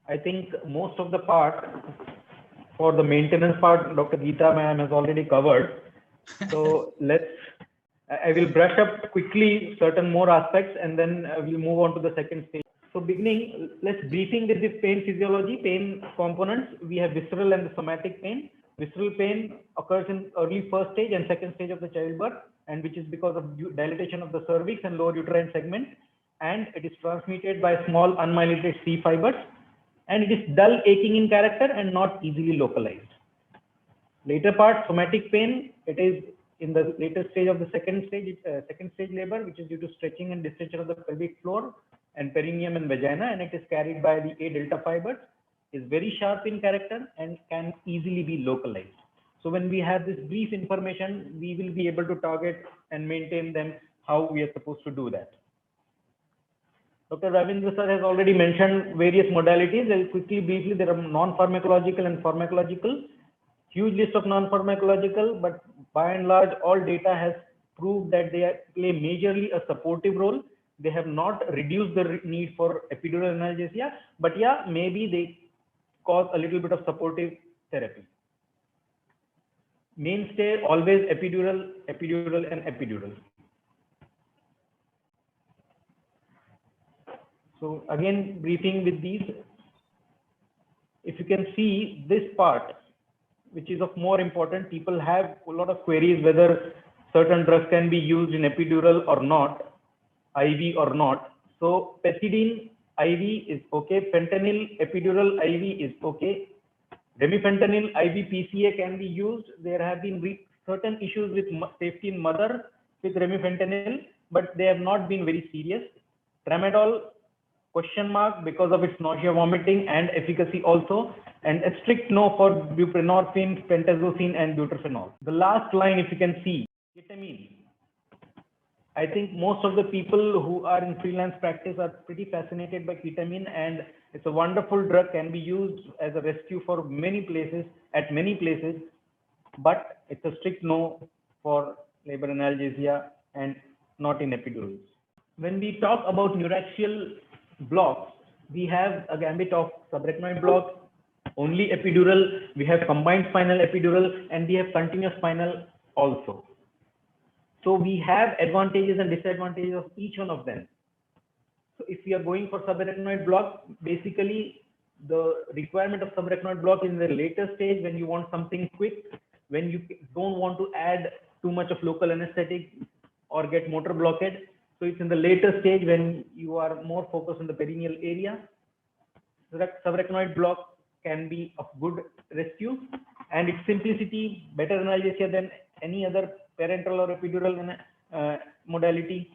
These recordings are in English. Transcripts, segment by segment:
I think most of the part for the maintenance part, Dr. Geeta ma'am has already covered. So I will brush up quickly certain more aspects and then we'll move on to the second stage. So beginning, let's briefing with this pain physiology, pain components. We have visceral and the somatic pain. Visceral pain occurs in early first stage and second stage of the childbirth, and which is because of dilatation of the cervix and lower uterine segment, and it is transmitted by small unmyelinated C fibers, and it is dull aching in character and not easily localized. Later part, somatic pain, it is in the later stage of the second stage labor, which is due to stretching and distension of the pelvic floor and perineum and vagina, and it is carried by the A delta fibers, is very sharp in character and can easily be localized. So when we have this brief information, we will be able to target and maintain them how we are supposed to do that. Dr. Ravindra sir has already mentioned various modalities. I'll quickly, briefly, there are non-pharmacological and pharmacological. Huge list of non-pharmacological, but by and large, all data has proved that they play majorly a supportive role. They have not reduced the need for epidural analgesia, but yeah, maybe they cause a little bit of supportive therapy. Mainstay always epidural, epidural, and epidural. So again, briefing with these. If you can see this part, which is of more important, people have a lot of queries whether certain drugs can be used in epidural or not, IV or not. So pethidine IV is okay, fentanyl epidural IV is okay, remifentanil IV PCA can be used. There have been certain issues with safety in mother with remifentanil, but they have not been very serious. Tramadol, question mark because of its nausea, vomiting, and efficacy also, and a strict no for buprenorphine, pentazocine, and buterphenol. The last line, if you can see, ketamine. I think most of the people who are in freelance practice are pretty fascinated by ketamine, and it's a wonderful drug, can be used as a rescue for many places, at many places, but it's a strict no for labor analgesia and not in epidurals. When we talk about neuraxial blocks, we have a gambit of subarachnoid block, only epidural, we have combined spinal epidural, and we have continuous spinal also. So we have advantages and disadvantages of each one of them. So if we are going for subarachnoid block, basically the requirement of subarachnoid block is in the later stage when you want something quick, when you don't want to add too much of local anesthetic or get motor blockade. So it's in the later stage when you are more focused on the perineal area. Subarachnoid block can be of good rescue, and its simplicity, better analgesia than any other parenteral or epidural modality,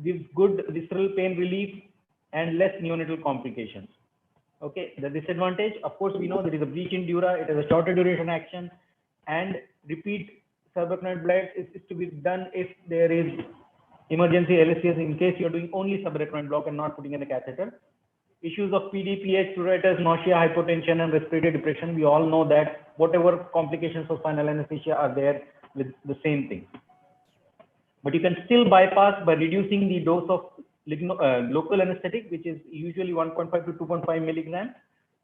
gives good visceral pain relief and less neonatal complications. Okay, the disadvantage, of course, we know there is a breach in dura, it has a shorter duration action, and repeat subarachnoid blast is to be done if there is emergency LSCS in case you're doing only subarachnoid block and not putting in a catheter. Issues of PDPH, pruritus, nausea, hypotension, and respiratory depression. We all know that whatever complications of spinal anesthesia are there with the same thing. But you can still bypass by reducing the dose of local anesthetic, which is usually 1.5 to 2.5 milligrams.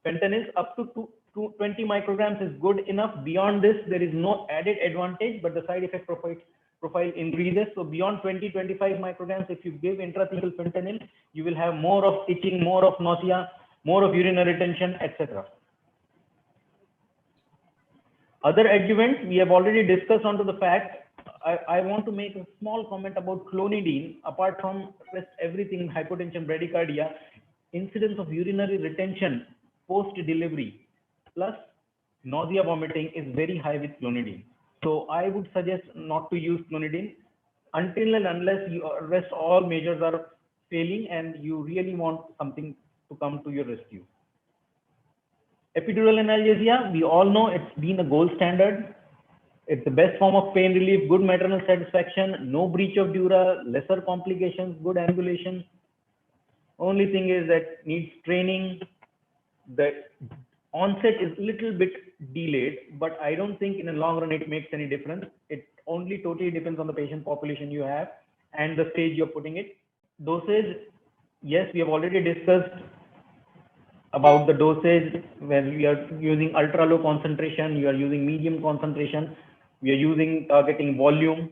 Fentanyl up to 20 micrograms is good enough. Beyond this, there is no added advantage, but the side effect profile increases. So beyond 20-25 micrograms, if you give intrathecal fentanyl, you will have more of itching, more of nausea, more of urinary retention, etc. Other adjuvants, we have already discussed onto the fact. I want to make a small comment about clonidine. Apart from rest everything, hypotension, bradycardia, incidence of urinary retention post-delivery plus nausea, vomiting is very high with clonidine. So I would suggest not to use clonidine until and unless rest all measures are failing and you really want something to come to your rescue. Epidural analgesia, we all know it's been a gold standard. It's the best form of pain relief, good maternal satisfaction, no breach of dura, lesser complications, good ambulation. Only thing is that needs training. The onset is a little bit delayed, but I don't think in the long run it makes any difference. It only totally depends on the patient population you have and the stage you're putting it. Dosage, yes, we have already discussed about the dosage, where we are using ultra low concentration, you are using medium concentration, we are using targeting volume.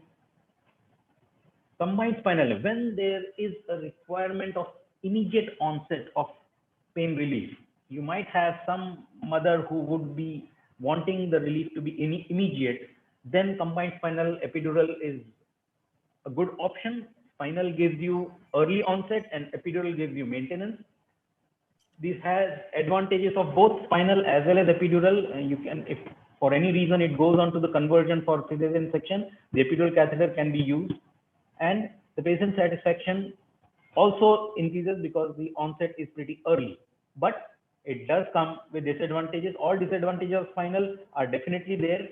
Combined spinal, when there is a requirement of immediate onset of pain relief, you might have some mother who would be wanting the relief to be immediate, then combined spinal epidural is a good option. Spinal gives you early onset and epidural gives you maintenance. This has advantages of both spinal as well as epidural. You can, if for any reason it goes on to the conversion for cesarean section, the epidural catheter can be used, and the patient satisfaction also increases because the onset is pretty early. But it does come with disadvantages. All disadvantages of spinal are definitely there.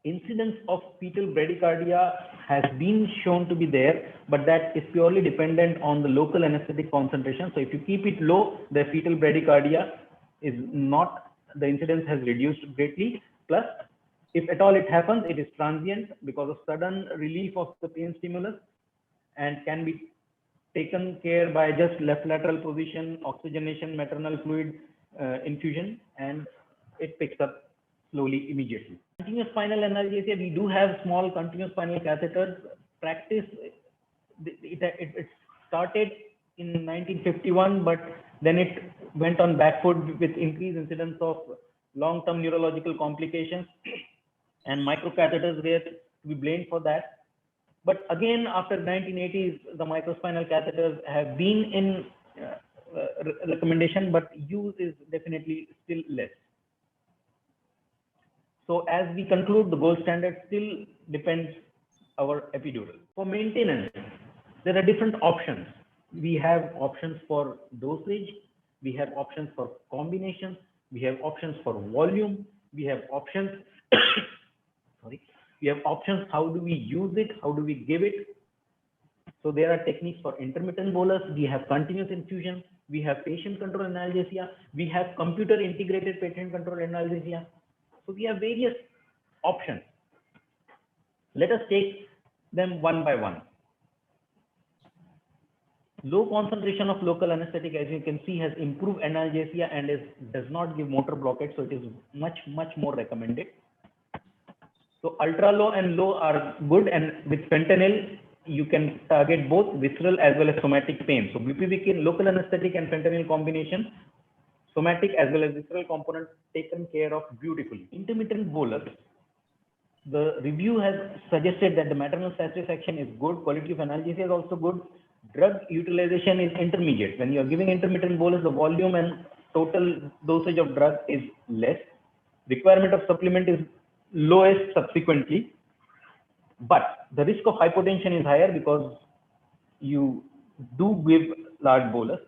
Incidence of fetal bradycardia has been shown to be there, but that is purely dependent on the local anesthetic concentration. So if you keep it low, the fetal bradycardia is not, the incidence has reduced greatly. Plus, if at all it happens, it is transient because of sudden relief of the pain stimulus and can be taken care by just left lateral position, oxygenation, maternal fluid infusion, and it picks up slowly immediately. Continuous spinal analgesia, we do have small continuous spinal catheters. Practice, it started in 1951, but then it went on back foot with increased incidence of long-term neurological complications, and microcatheters were to be blamed for that. But again, after 1980s, the microspinal catheters have been in recommendation, but use is definitely still less. So as we conclude, the gold standard still depends our epidural. For maintenance, there are different options. We have options for dosage, we have options for combinations, we have options for volume, we have options, sorry, we have options, how do we use it, how do we give it. So there are techniques for intermittent bolus, we have continuous infusion, we have patient control analgesia, we have computer integrated patient control analgesia. So we have various options. Let us take them one by one. Low concentration of local anesthetic, as you can see, has improved analgesia and does not give motor blockade, so it is much more recommended. So ultra low and low are good, and with fentanyl, you can target both visceral as well as somatic pain. So bupivacaine, local anesthetic and fentanyl combination, somatic as well as visceral component taken care of beautifully. Intermittent bolus, the review has suggested that the maternal satisfaction is good, quality of analgesia is also good, drug utilization is intermediate. When you are giving intermittent bolus, the volume and total dosage of drug is less. Requirement of supplement is lowest subsequently, but the risk of hypotension is higher because you do give large bolus,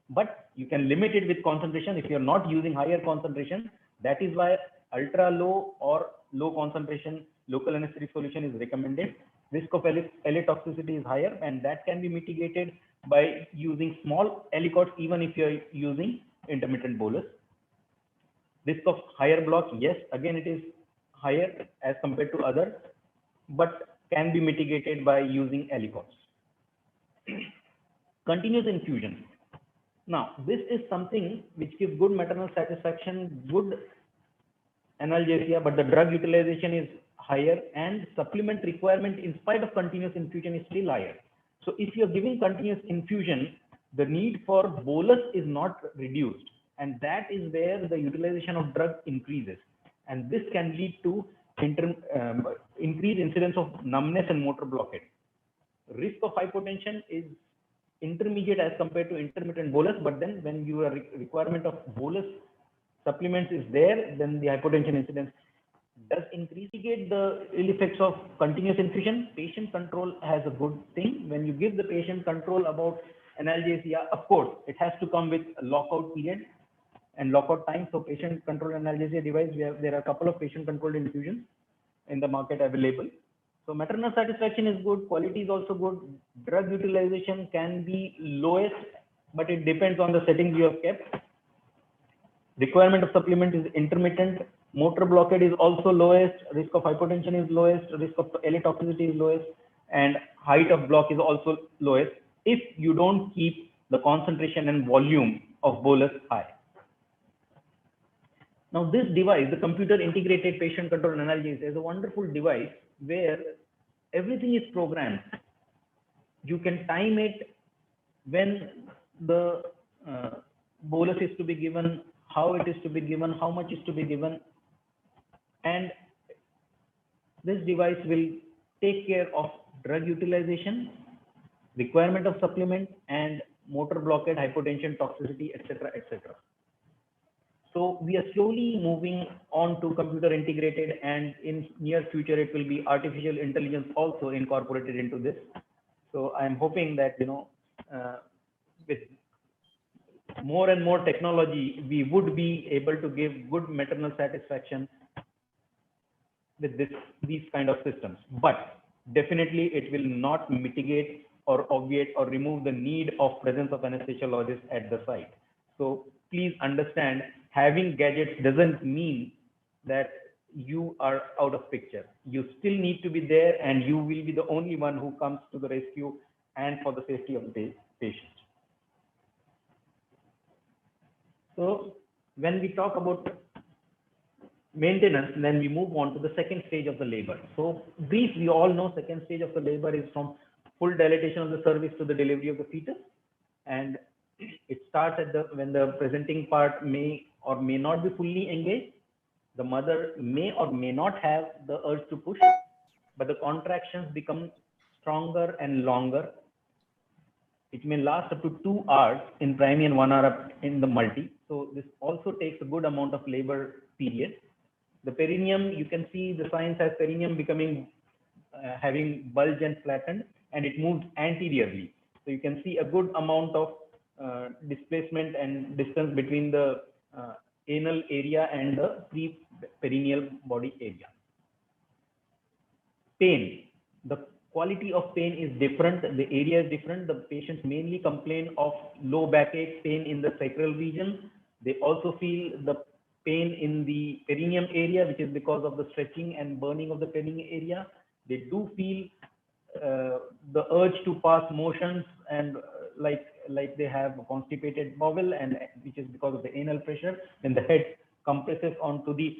but you can limit it with concentration if you are not using higher concentration. That is why ultra low or low concentration local anesthetic solution is recommended. Risk of LA toxicity is higher, and that can be mitigated by using small aliquots even if you are using intermittent bolus. Risk of higher block, yes, again it is higher as compared to other, but can be mitigated by using aliquots. Continuous infusion. Now, this is something which gives good maternal satisfaction, good analgesia, but the drug utilization is higher and supplement requirement in spite of continuous infusion is still higher. So if you're giving continuous infusion, the need for bolus is not reduced, and that is where the utilization of drug increases, and this can lead to increased incidence of numbness and motor blockade. Risk of hypotension is intermediate as compared to intermittent bolus, but then when your requirement of bolus supplements is there, then the hypotension incidence does increase. Mitigate the ill effects of continuous infusion. Patient control has a good thing. When you give the patient control about analgesia, of course, it has to come with a lockout period and lockout time. So patient control analgesia device, there are a couple of patient controlled infusions in the market available. So maternal satisfaction is good, quality is also good. Drug utilization can be lowest, but it depends on the settings you have kept. Requirement of supplement is intermittent. Motor blockade is also lowest. Risk of hypotension is lowest. Risk of LA toxicity is lowest, and height of block is also lowest if you don't keep the concentration and volume of bolus high. Now this device, the computer integrated patient control analgesics, is a wonderful device where everything is programmed. You can time it when the bolus is to be given, how it is to be given, how much is to be given, and this device will take care of drug utilization, requirement of supplement, and motor blockade, hypotension, toxicity, etc., etc. So we are slowly moving on to computer integrated, and in near future it will be artificial intelligence also incorporated into this. So I'm hoping that with more and more technology, we would be able to give good maternal satisfaction with these kind of systems. But definitely it will not mitigate or obviate or remove the need of presence of anesthesiologist at the site. So please understand, having gadgets doesn't mean that you are out of picture. You still need to be there, and you will be the only one who comes to the rescue and for the safety of the patient. So when we talk about maintenance, then we move on to the second stage of the labor. So brief, we all know second stage of the labor is from full dilatation of the cervix to the delivery of the fetus, and it starts at when the presenting part may or may not be fully engaged. The mother may or may not have the urge to push, but the contractions become stronger and longer. It may last up to 2 hours in primary and 1 hour in the multi. So this also takes a good amount of labor period. The perineum, you can see the signs as perineum becoming, having bulge and flattened, and it moves anteriorly. So you can see a good amount of displacement and distance between the anal area and the pre-perineal body area. Pain. The quality of pain is different. The area is different. The patients mainly complain of low backache, pain in the sacral region. They also feel the pain in the perineum area, which is because of the stretching and burning of the perineum area. They do feel the urge to pass motions, and like they have a constipated bowel, and which is because of the anal pressure when the head compresses onto the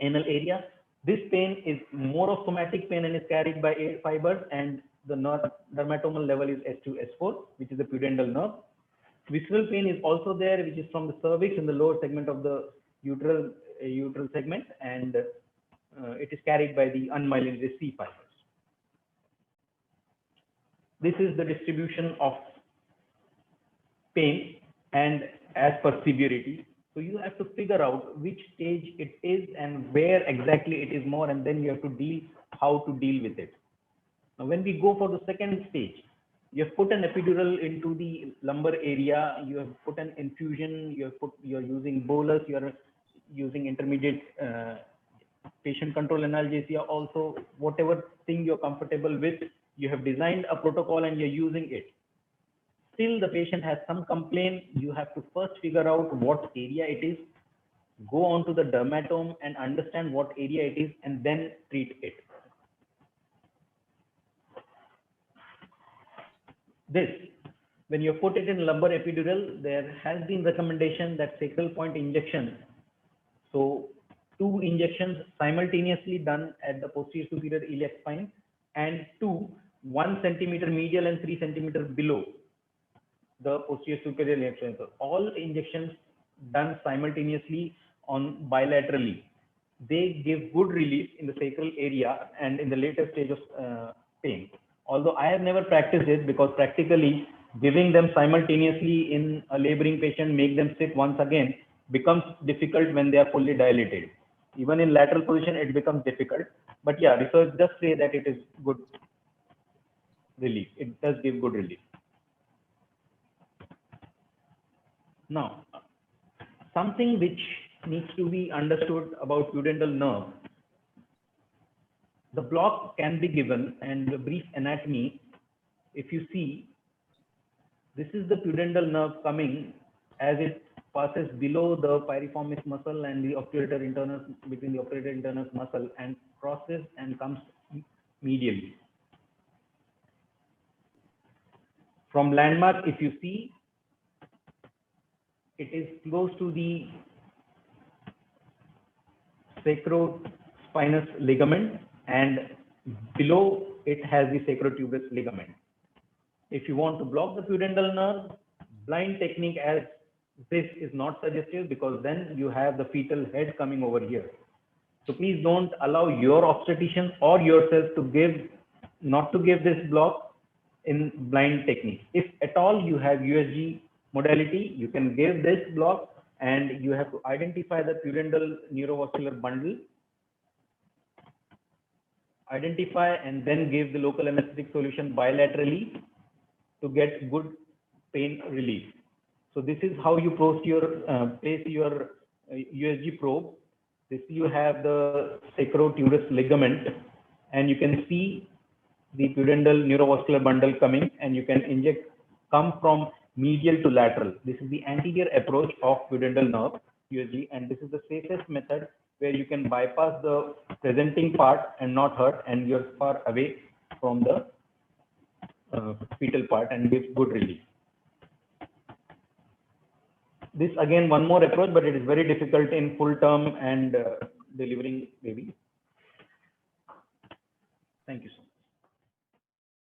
anal area. This pain is more of somatic pain and is carried by air fibers, and the dermatomal level is S2, S4, which is the pudendal nerve. Visceral pain is also there, which is from the cervix in the lower segment of the uteral segment, and it is carried by the unmyelinated C fibers. This is the distribution of pain and as per severity. So you have to figure out which stage it is and where exactly it is more, and then you have to how to deal with it. Now, when we go for the second stage, you have put an epidural into the lumbar area, you have put an infusion, you're using bolus, you're using intermediate patient control analgesia also, whatever thing you're comfortable with, you have designed a protocol and you're using it. Still the patient has some complaint, you have to first figure out what area it is, go on to the dermatome and understand what area it is, and then treat it. This, when you put it in lumbar epidural, there has been recommendation that sacral point injection, so 2 injections simultaneously done at the posterior superior iliac spine, and 1 centimeter medial and 3 centimeter below the posterior superior iliac spine. So all injections done simultaneously on bilaterally, they give good relief in the sacral area and in the later stage of pain. Although I have never practiced it, because practically giving them simultaneously in a laboring patient, make them sit once again, becomes difficult when they are fully dilated. Even in lateral position, it becomes difficult. But yeah, research does say that it is good relief. It does give good relief. Now, something which needs to be understood about pudendal nerve. The block can be given, and the brief anatomy, if you see, this is the pudendal nerve coming as it passes below the piriformis muscle and the obturator internus, between the obturator internus muscle, and crosses and comes medially. From landmark, if you see, it is close to the sacrospinous ligament, and below it has the sacrotuberous ligament. If you want to block the pudendal nerve, blind technique as this is not suggested, because then you have the fetal head coming over here. So please don't allow your obstetrician or yourself to not to give this block in blind technique. If at all you have USG modality, you can give this block, and you have to identify the pudendal neurovascular bundle, identify and then give the local anesthetic solution bilaterally to get good pain relief. So this is how you place your USG probe. This you have the sacrotuberous ligament, and you can see the pudendal neurovascular bundle coming, and you can come from medial to lateral. This is the anterior approach of pudendal nerve USG, and this is the safest method where you can bypass the presenting part and not hurt, and you're far away from the fetal part and gives good relief. This again one more approach, but it is very difficult in full term and delivering baby. Thank you so much.